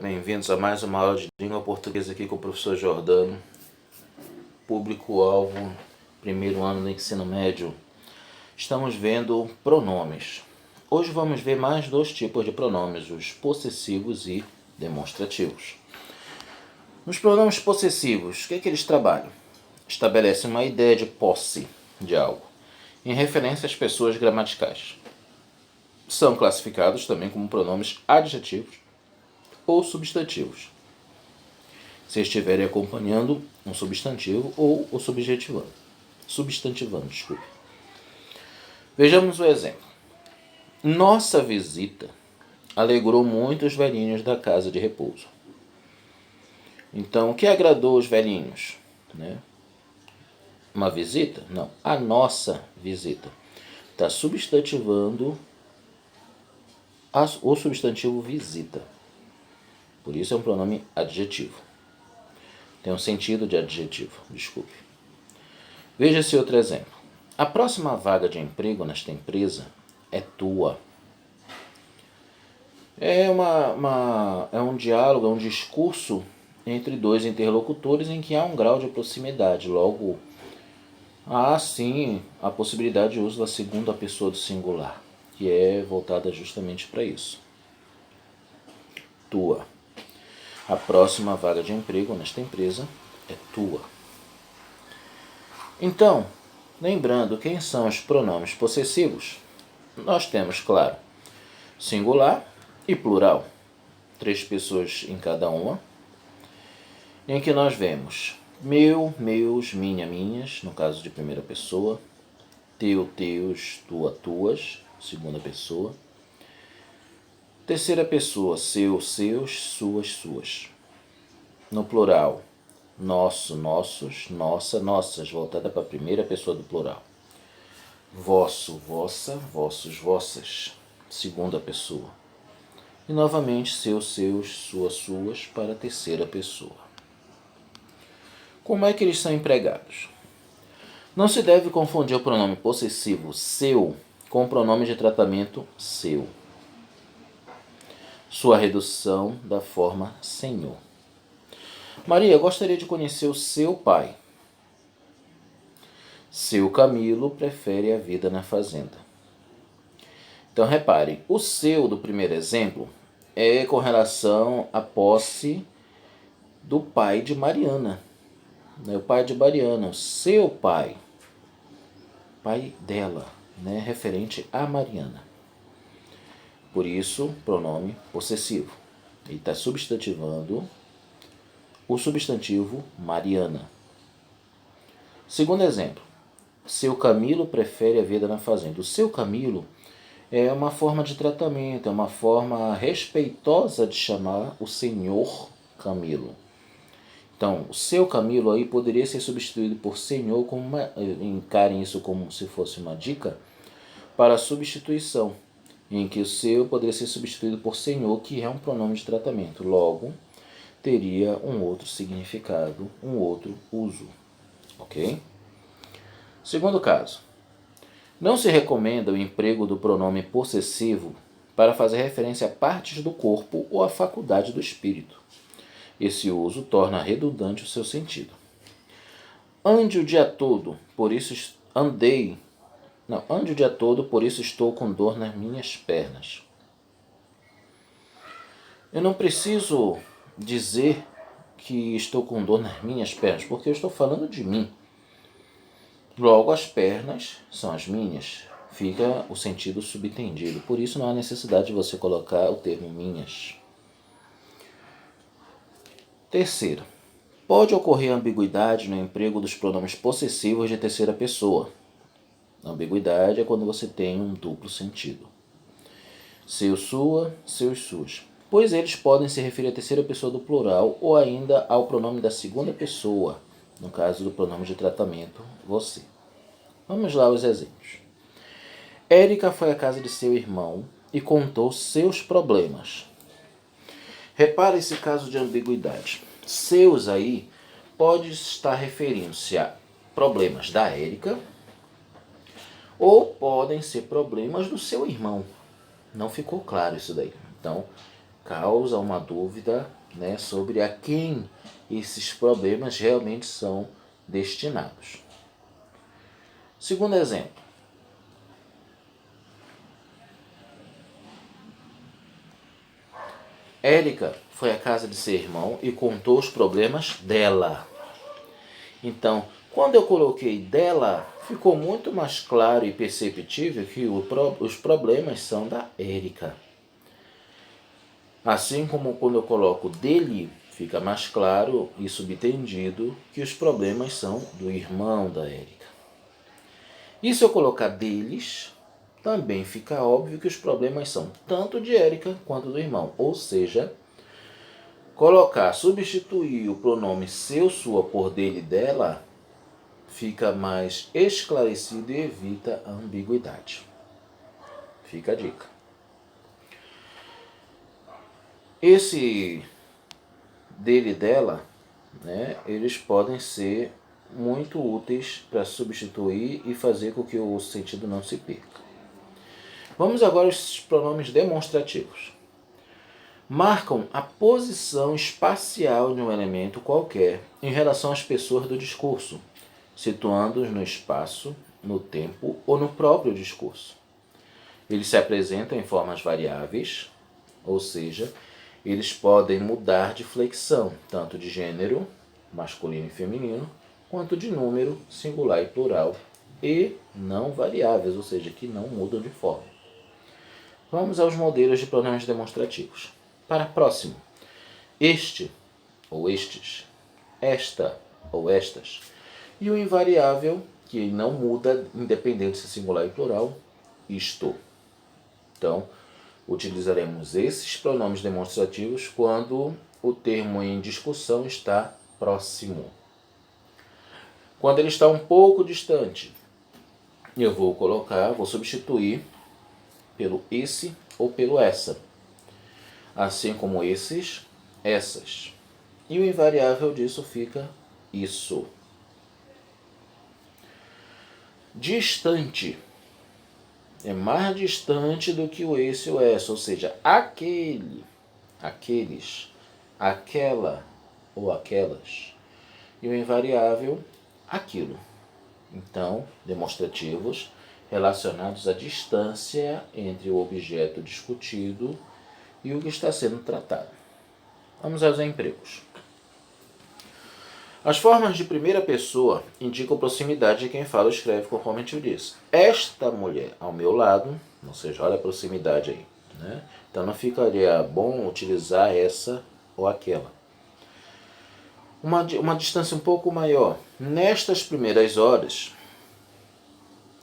Bem-vindos a mais uma aula de língua portuguesa aqui com o professor Jordano. Público-alvo, primeiro ano do ensino médio. Estamos vendo pronomes. Hoje vamos ver mais dois tipos de pronomes, os possessivos e demonstrativos. Nos pronomes possessivos, o que é que eles trabalham? Estabelecem uma ideia de posse de algo, em referência às pessoas gramaticais. São classificados também como pronomes adjetivos ou substantivos, se estiverem acompanhando um substantivo ou o substantivando, desculpe. Vejamos o exemplo. Nossa visita alegrou muito os velhinhos da casa de repouso. Então, o que agradou os velhinhos? Uma visita? Não, a nossa visita. Está substantivando o substantivo visita. Por isso é um pronome adjetivo. Tem um sentido de adjetivo, desculpe. Veja esse outro exemplo. A próxima vaga de emprego nesta empresa é tua. É um diálogo, é um discurso entre dois interlocutores em que há um grau de proximidade. Logo, há sim a possibilidade de uso da segunda pessoa do singular, que é voltada justamente para isso. Tua. A próxima vaga de emprego nesta empresa é tua. Então, lembrando quem são os pronomes possessivos, nós temos, claro, singular e plural. 3 pessoas em cada uma, em que nós vemos meu, meus, minha, minhas, no caso de primeira pessoa, teu, teus, tua, tuas, segunda pessoa. Terceira pessoa, seu, seus, suas, suas. No plural, nosso, nossos, nossa, nossas, voltada para a primeira pessoa do plural. Vosso, vossa, vossos, vossas, segunda pessoa. E novamente, seus, seus, suas, suas, para a terceira pessoa. Como é que eles são empregados? Não se deve confundir o pronome possessivo seu com o pronome de tratamento seu. Sua redução da forma senhor. Maria, gostaria de conhecer o seu pai. Seu Camilo prefere a vida na fazenda. Então, reparem, o seu do primeiro exemplo é com relação à posse do pai de Mariana. O pai de Mariana, o seu pai dela, referente a Mariana. Por isso, pronome possessivo. Ele está substantivando o substantivo Mariana. Segundo exemplo, seu Camilo prefere a vida na fazenda. O seu Camilo é uma forma de tratamento, é uma forma respeitosa de chamar o senhor Camilo. Então, o seu Camilo aí poderia ser substituído por senhor, encarem isso como se fosse uma dica para a substituição, em que o seu poderia ser substituído por senhor, que é um pronome de tratamento. Logo, teria um outro significado, um outro uso. Ok? Segundo caso. Não se recomenda o emprego do pronome possessivo para fazer referência a partes do corpo ou a faculdade do espírito. Esse uso torna redundante o seu sentido. Ande o dia todo, por isso estou com dor nas minhas pernas. Eu não preciso dizer que estou com dor nas minhas pernas, porque eu estou falando de mim. Logo, as pernas são as minhas. Fica o sentido subentendido. Por isso, não há necessidade de você colocar o termo minhas. Terceiro, pode ocorrer ambiguidade no emprego dos pronomes possessivos de terceira pessoa. Ambiguidade é quando você tem um duplo sentido. Seu, sua, seus, suas. Pois eles podem se referir à terceira pessoa do plural ou ainda ao pronome da segunda pessoa, no caso do pronome de tratamento, você. Vamos lá os exemplos. Érica foi à casa de seu irmão e contou seus problemas. Repare esse caso de ambiguidade. Seus aí pode estar referindo-se a problemas da Érica ou podem ser problemas do seu irmão. Não ficou claro isso daí. Então, causa uma dúvida, né, sobre a quem esses problemas realmente são destinados. Segundo exemplo. Érica foi à casa de seu irmão e contou os problemas dela. Então, quando eu coloquei dela, ficou muito mais claro e perceptível que os problemas são da Érica. Assim como quando eu coloco dele, fica mais claro e subentendido que os problemas são do irmão da Érica. E se eu colocar deles, também fica óbvio que os problemas são tanto de Érica quanto do irmão. Ou seja, substituir o pronome seu, sua por dele, dela, fica mais esclarecido e evita a ambiguidade. Fica a dica. Esse dele e dela, né, eles podem ser muito úteis para substituir e fazer com que o sentido não se perca. Vamos agora aos pronomes demonstrativos. Marcam a posição espacial de um elemento qualquer em relação às pessoas do discurso, situando-os no espaço, no tempo ou no próprio discurso. Eles se apresentam em formas variáveis, ou seja, eles podem mudar de flexão, tanto de gênero, masculino e feminino, quanto de número, singular e plural, e não variáveis, ou seja, que não mudam de forma. Vamos aos modelos de pronomes demonstrativos. Para próximo, este ou estes, esta ou estas, e o invariável, que não muda independente se singular e plural, isto. Então, utilizaremos esses pronomes demonstrativos quando o termo em discussão está próximo. Quando ele está um pouco distante, eu vou substituir pelo esse ou pelo essa, assim como esses, essas. E o invariável disso fica isso. Distante é mais distante do que o esse ou essa, ou seja, aquele, aqueles, aquela ou aquelas. E o invariável, aquilo. Então, demonstrativos relacionados à distância entre o objeto discutido e o que está sendo tratado. Vamos aos empregos. As formas de primeira pessoa indicam proximidade de quem fala ou escreve, conforme a gente disse. Esta mulher ao meu lado, ou seja, olha a proximidade aí, né? Então não ficaria bom utilizar essa ou aquela. Uma distância um pouco maior. Nestas primeiras horas,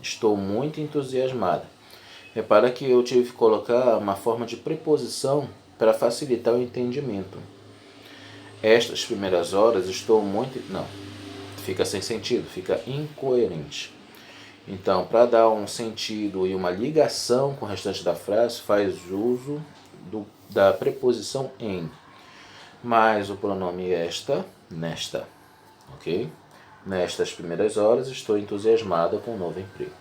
estou muito entusiasmada. Repara que eu tive que colocar uma forma de preposição para facilitar o entendimento. Estas primeiras horas estou muito... Não, fica sem sentido, fica incoerente. Então, para dar um sentido e uma ligação com o restante da frase, faz uso da preposição em. Mais o pronome esta, nesta. Ok? Nestas primeiras horas estou entusiasmada com o novo emprego.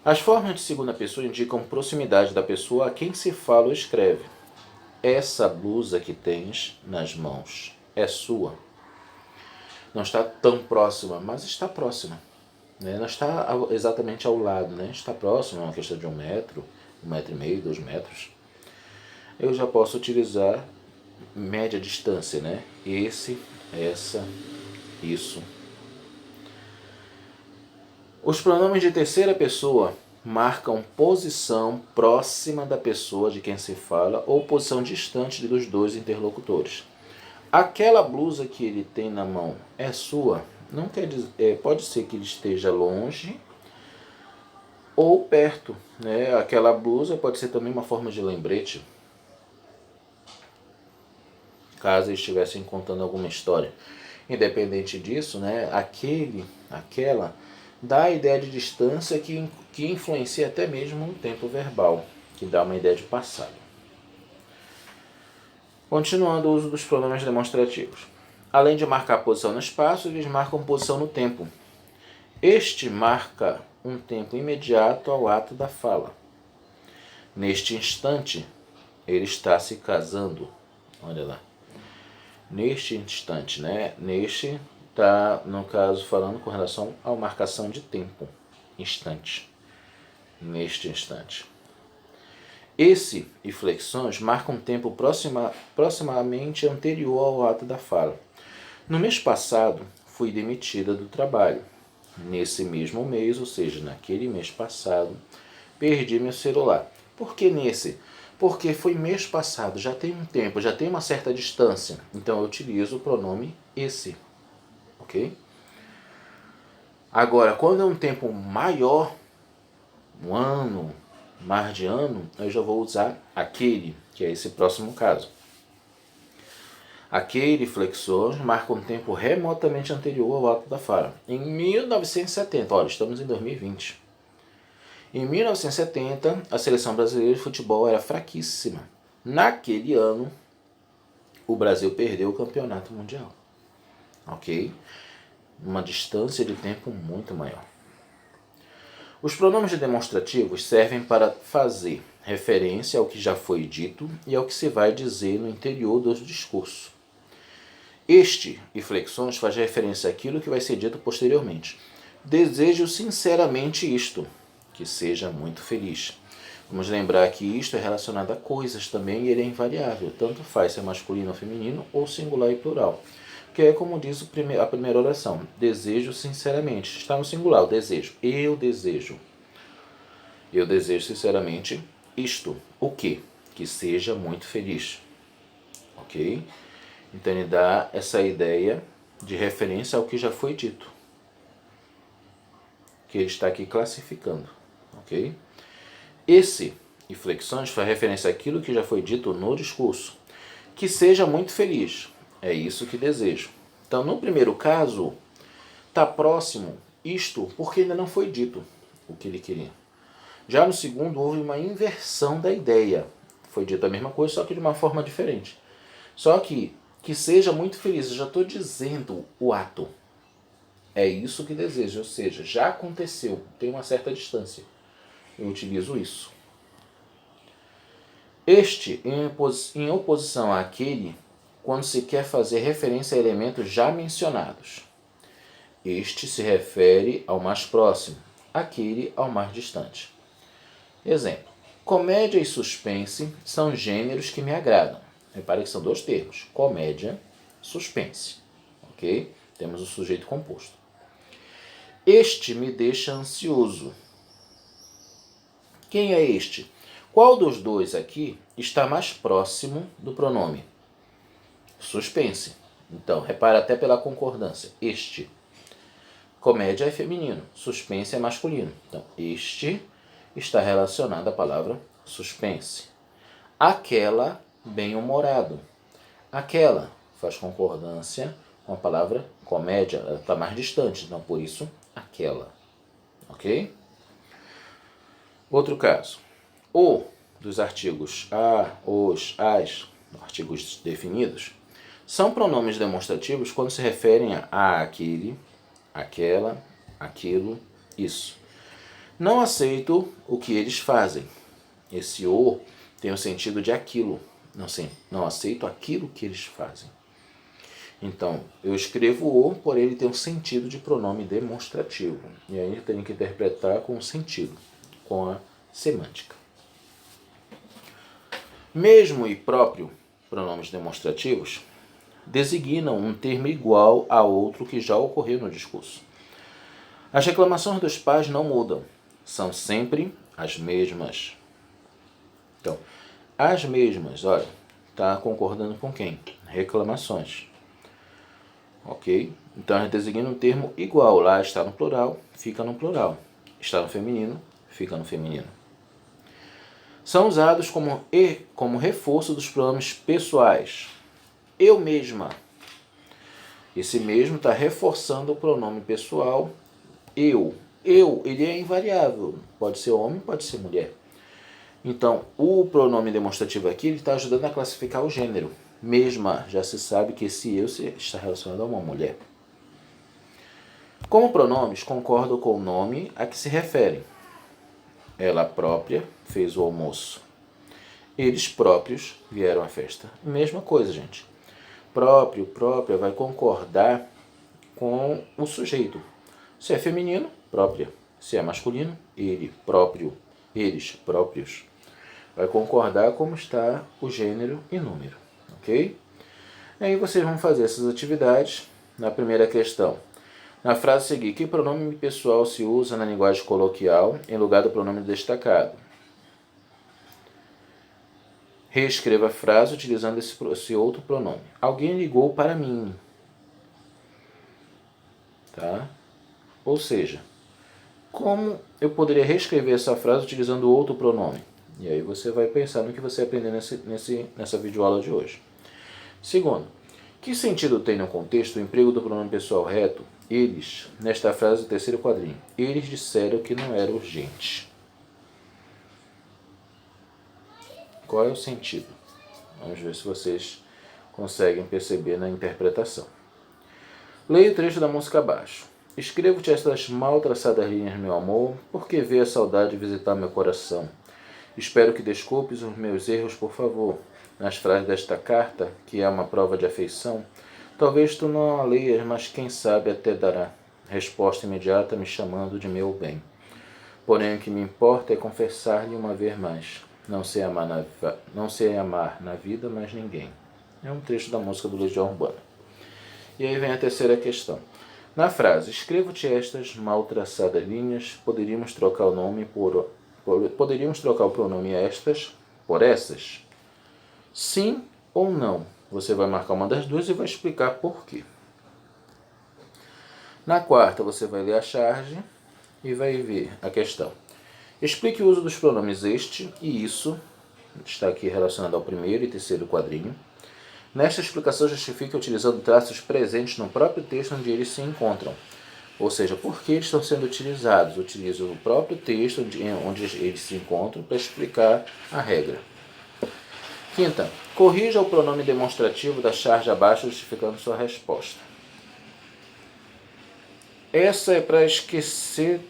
As formas de segunda pessoa indicam proximidade da pessoa a quem se fala ou escreve. Essa blusa que tens nas mãos é sua. Não está tão próxima, mas está próxima. Né? Não está exatamente ao lado, né? Está próximo, é uma questão de 1 metro, 1,5 metro, 2 metros. Eu já posso utilizar média distância, né? Esse, essa, isso. Os pronomes de terceira pessoa marcam posição próxima da pessoa de quem se fala ou posição distante dos dois interlocutores. Aquela blusa que ele tem na mão é sua? Não quer dizer, pode ser que ele esteja longe ou perto, né? Aquela blusa pode ser também uma forma de lembrete, caso estivessem contando alguma história. Independente disso, né? Aquele, aquela, dá a ideia de distância que influencia até mesmo no tempo verbal, que dá uma ideia de passado. Continuando o uso dos pronomes demonstrativos. Além de marcar posição no espaço, eles marcam posição no tempo. Este marca um tempo imediato ao ato da fala. Neste instante, ele está se casando. Olha lá. Neste instante, né? Neste está, no caso, falando com relação à marcação de tempo. Instante. Neste instante. Esse e flexões marcam um tempo proximamente anterior ao ato da fala. No mês passado, fui demitida do trabalho. Nesse mesmo mês, ou seja, naquele mês passado, perdi meu celular. Por que nesse? Porque foi mês passado, já tem um tempo, já tem uma certa distância. Então eu utilizo o pronome esse. Ok? Agora, quando é um tempo maior, um ano, mais de ano, eu já vou usar aquele, que é esse próximo caso. Aquele flexor marca um tempo remotamente anterior ao ato da fala. Em 1970, olha, estamos em 2020. Em 1970, a seleção brasileira de futebol era fraquíssima. Naquele ano, o Brasil perdeu o campeonato mundial. Ok? Uma distância de tempo muito maior. Os pronomes demonstrativos servem para fazer referência ao que já foi dito e ao que se vai dizer no interior do discurso. Este e flexões faz referência àquilo que vai ser dito posteriormente. Desejo sinceramente isto, que seja muito feliz. Vamos lembrar que isto é relacionado a coisas também e ele é invariável, tanto faz ser masculino ou feminino ou singular e plural. Que é como diz a primeira oração, desejo sinceramente, está no singular, o desejo, eu desejo. Eu desejo sinceramente isto, o quê? Que seja muito feliz. Ok? Então ele dá essa ideia de referência ao que já foi dito, que ele está aqui classificando. Ok? Esse e flexões faz referência àquilo que já foi dito no discurso. Que seja muito feliz. É isso que desejo. Então, no primeiro caso, está próximo isto porque ainda não foi dito o que ele queria. Já no segundo, houve uma inversão da ideia. Foi dita a mesma coisa, só que de uma forma diferente. Só que seja muito feliz. Eu já estou dizendo o ato. É isso que desejo, ou seja, já aconteceu, tem uma certa distância. Eu utilizo isso. Este, em oposição àquele, quando se quer fazer referência a elementos já mencionados. Este se refere ao mais próximo, aquele ao mais distante. Exemplo. Comédia e suspense são gêneros que me agradam. Repare que são dois termos. Comédia, suspense. Ok? Temos o sujeito composto. Este me deixa ansioso. Quem é este? Qual dos dois aqui está mais próximo do pronome? Suspense. Então, repara até pela concordância. Este. Comédia é feminino, suspense é masculino. Então, este está relacionado à palavra suspense. Aquela, bem-humorado. Aquela faz concordância com a palavra comédia. Ela está mais distante, então por isso, aquela. Ok? Outro caso. O dos artigos a, os, as, artigos definidos, são pronomes demonstrativos quando se referem a aquele, aquela, aquilo, isso. Não aceito o que eles fazem. Esse o tem o sentido de aquilo. Não aceito aquilo que eles fazem. Então, eu escrevo o, porém ele tem um sentido de pronome demonstrativo. E aí eu tenho que interpretar com o sentido, com a semântica. Mesmo e próprio pronomes demonstrativos designam um termo igual a outro que já ocorreu no discurso. As reclamações dos pais não mudam, são sempre as mesmas. Então, as mesmas, olha, está concordando com quem? Reclamações. Ok? Então, a gente designa um termo igual. Lá está no plural, fica no plural. Está no feminino, fica no feminino. São usados como reforço dos pronomes pessoais. Eu mesma. Esse mesmo está reforçando o pronome pessoal eu. Eu, ele é invariável. Pode ser homem, pode ser mulher. Então, o pronome demonstrativo aqui está ajudando a classificar o gênero. Mesma, já se sabe que esse eu está relacionado a uma mulher. Como pronomes, concordo com o nome a que se refere. Ela própria fez o almoço. Eles próprios vieram à festa. Mesma coisa, gente. Próprio, própria vai concordar com o sujeito. Se é feminino, própria. Se é masculino, ele, próprio, eles, próprios. Vai concordar como está o gênero e número, ok? Aí vocês vão fazer essas atividades. Na primeira questão, na frase a seguir, que pronome pessoal se usa na linguagem coloquial em lugar do pronome destacado? Reescreva a frase utilizando esse outro pronome. Alguém ligou para mim. Tá? Ou seja, como eu poderia reescrever essa frase utilizando outro pronome? E aí você vai pensar no que você aprendeu nessa videoaula de hoje. Segundo, que sentido tem no contexto o emprego do pronome pessoal reto, eles, nesta frase do terceiro quadrinho? Eles disseram que não era urgente. Qual é o sentido? Vamos ver se vocês conseguem perceber na interpretação. Leia o trecho da música abaixo. Escrevo-te estas mal traçadas linhas, meu amor, porque vê a saudade visitar meu coração. Espero que desculpes os meus erros, por favor. Nas frases desta carta, que é uma prova de afeição, talvez tu não a leias, mas quem sabe até dará resposta imediata me chamando de meu bem. Porém, o que me importa é confessar-lhe uma vez mais. Não sei amar na vida mais ninguém. É um trecho da música do Legião Urbana. E aí vem a terceira questão. Na frase, escrevo-te estas mal traçadas linhas, poderíamos trocar o pronome estas por essas? Sim ou não? Você vai marcar uma das duas e vai explicar por quê. Na quarta, você vai ler a charge e vai ver a questão. Explique o uso dos pronomes este e isso, está aqui relacionado ao primeiro e terceiro quadrinho. Nesta explicação, justifique utilizando traços presentes no próprio texto onde eles se encontram. Ou seja, por que eles estão sendo utilizados? Utilize o próprio texto onde eles se encontram para explicar a regra. Quinta, corrija o pronome demonstrativo da charge abaixo, justificando sua resposta. Essa é para esquecer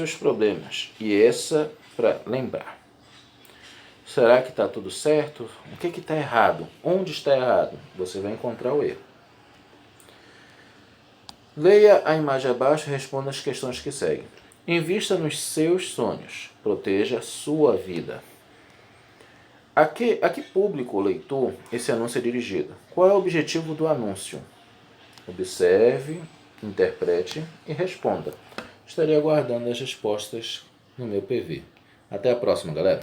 os problemas e essa para lembrar. Será que está tudo certo? O que está errado? Onde está errado? Você vai encontrar o erro. Leia a imagem abaixo e responda as questões que seguem. Invista nos seus sonhos. Proteja a sua vida. A que público leitor esse anúncio é dirigido? Qual é o objetivo do anúncio? Observe, interprete e responda. Estarei aguardando as respostas no meu PV. Até a próxima, galera.